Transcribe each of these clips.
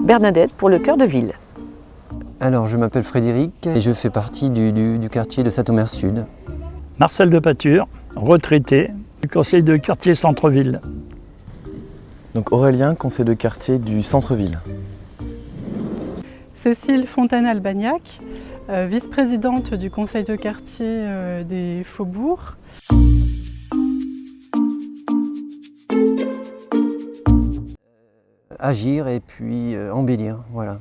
Bernadette pour le cœur de ville. Alors, je m'appelle Frédéric et je fais partie du quartier de Saint-Omer Sud. Marcel de Pature, retraité du conseil de quartier centre-ville. Donc Aurélien, conseiller de quartier du centre-ville. Cécile Fontaine-Albagnac, vice-présidente du conseil de quartier des Faubourgs. Agir et puis embellir, voilà.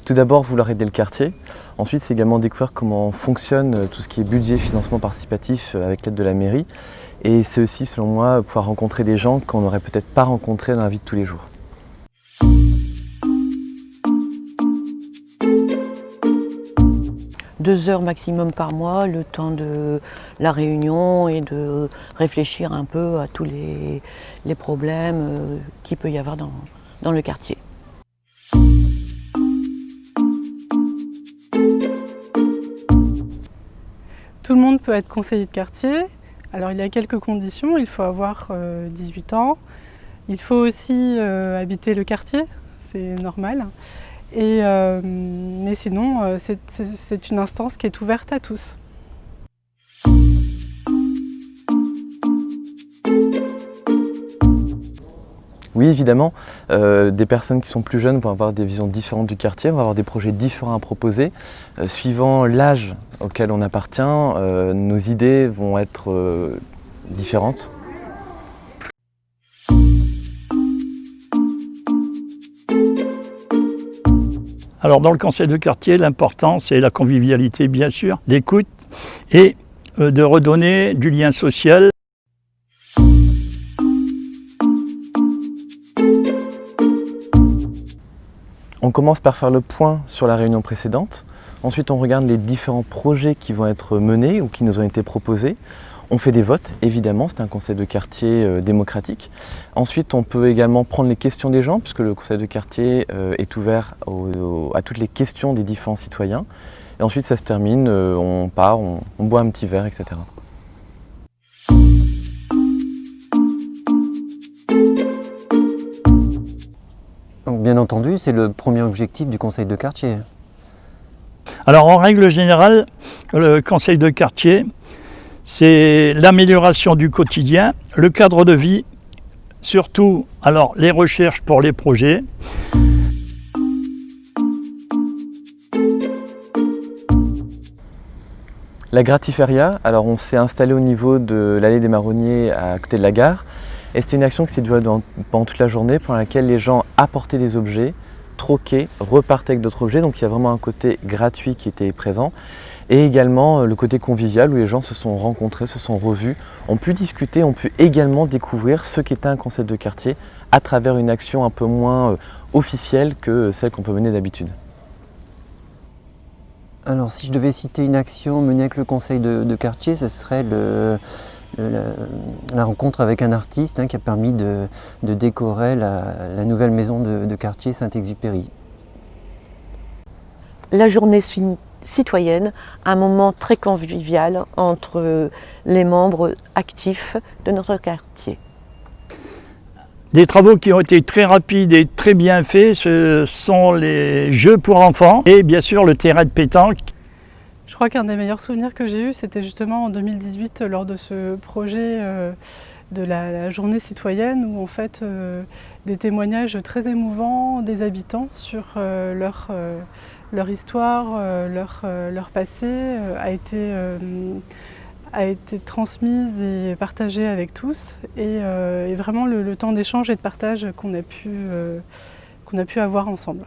Tout d'abord, vouloir aider le quartier. Ensuite, c'est également découvrir comment fonctionne tout ce qui est budget, financement participatif avec l'aide de la mairie. Et c'est aussi, selon moi, pouvoir rencontrer des gens qu'on n'aurait peut-être pas rencontrés dans la vie de tous les jours. 2 heures maximum par mois, le temps de la réunion et de réfléchir un peu à tous les problèmes qu'il peut y avoir dans le quartier. Tout le monde peut être conseiller de quartier. Alors il y a quelques conditions, il faut avoir 18 ans, il faut aussi habiter le quartier, c'est normal. Mais sinon, c'est une instance qui est ouverte à tous. Oui, évidemment, des personnes qui sont plus jeunes vont avoir des visions différentes du quartier, vont avoir des projets différents à proposer. Suivant l'âge auquel on appartient, nos idées vont être différentes. Alors dans le conseil de quartier, l'important c'est la convivialité bien sûr, l'écoute et de redonner du lien social. On commence par faire le point sur la réunion précédente. Ensuite, on regarde les différents projets qui vont être menés ou qui nous ont été proposés. On fait des votes, évidemment, c'est un conseil de quartier démocratique. Ensuite, on peut également prendre les questions des gens, puisque le conseil de quartier est ouvert à toutes les questions des différents citoyens. Et ensuite, ça se termine, on part, on boit un petit verre, etc. Donc, bien entendu, c'est le premier objectif du conseil de quartier. Alors en règle générale, le conseil de quartier, c'est l'amélioration du quotidien, le cadre de vie, surtout alors les recherches pour les projets. La Gratiféria, alors on s'est installé au niveau de l'allée des Marronniers à côté de la gare. Et c'était une action qui s'est durée pendant toute la journée, pendant laquelle les gens apportaient des objets, troquaient, repartaient avec d'autres objets. Donc il y a vraiment un côté gratuit qui était présent. Et également le côté convivial où les gens se sont rencontrés, se sont revus, ont pu discuter, ont pu également découvrir ce qu'était un conseil de quartier à travers une action un peu moins officielle que celle qu'on peut mener d'habitude. Alors, si je devais citer une action menée avec le conseil de quartier, ce serait la rencontre avec un artiste qui a permis de décorer la nouvelle maison de quartier Saint-Exupéry. La journée citoyenne, un moment très convivial entre les membres actifs de notre quartier. Des travaux qui ont été très rapides et très bien faits, ce sont les jeux pour enfants et bien sûr le terrain de pétanque. Je crois qu'un des meilleurs souvenirs que j'ai eu, c'était justement en 2018 lors de ce projet de la journée citoyenne où en fait des témoignages très émouvants des habitants sur leur histoire, leur passé a été transmise et partagée avec tous et vraiment le temps d'échange et de partage qu'on a pu avoir ensemble.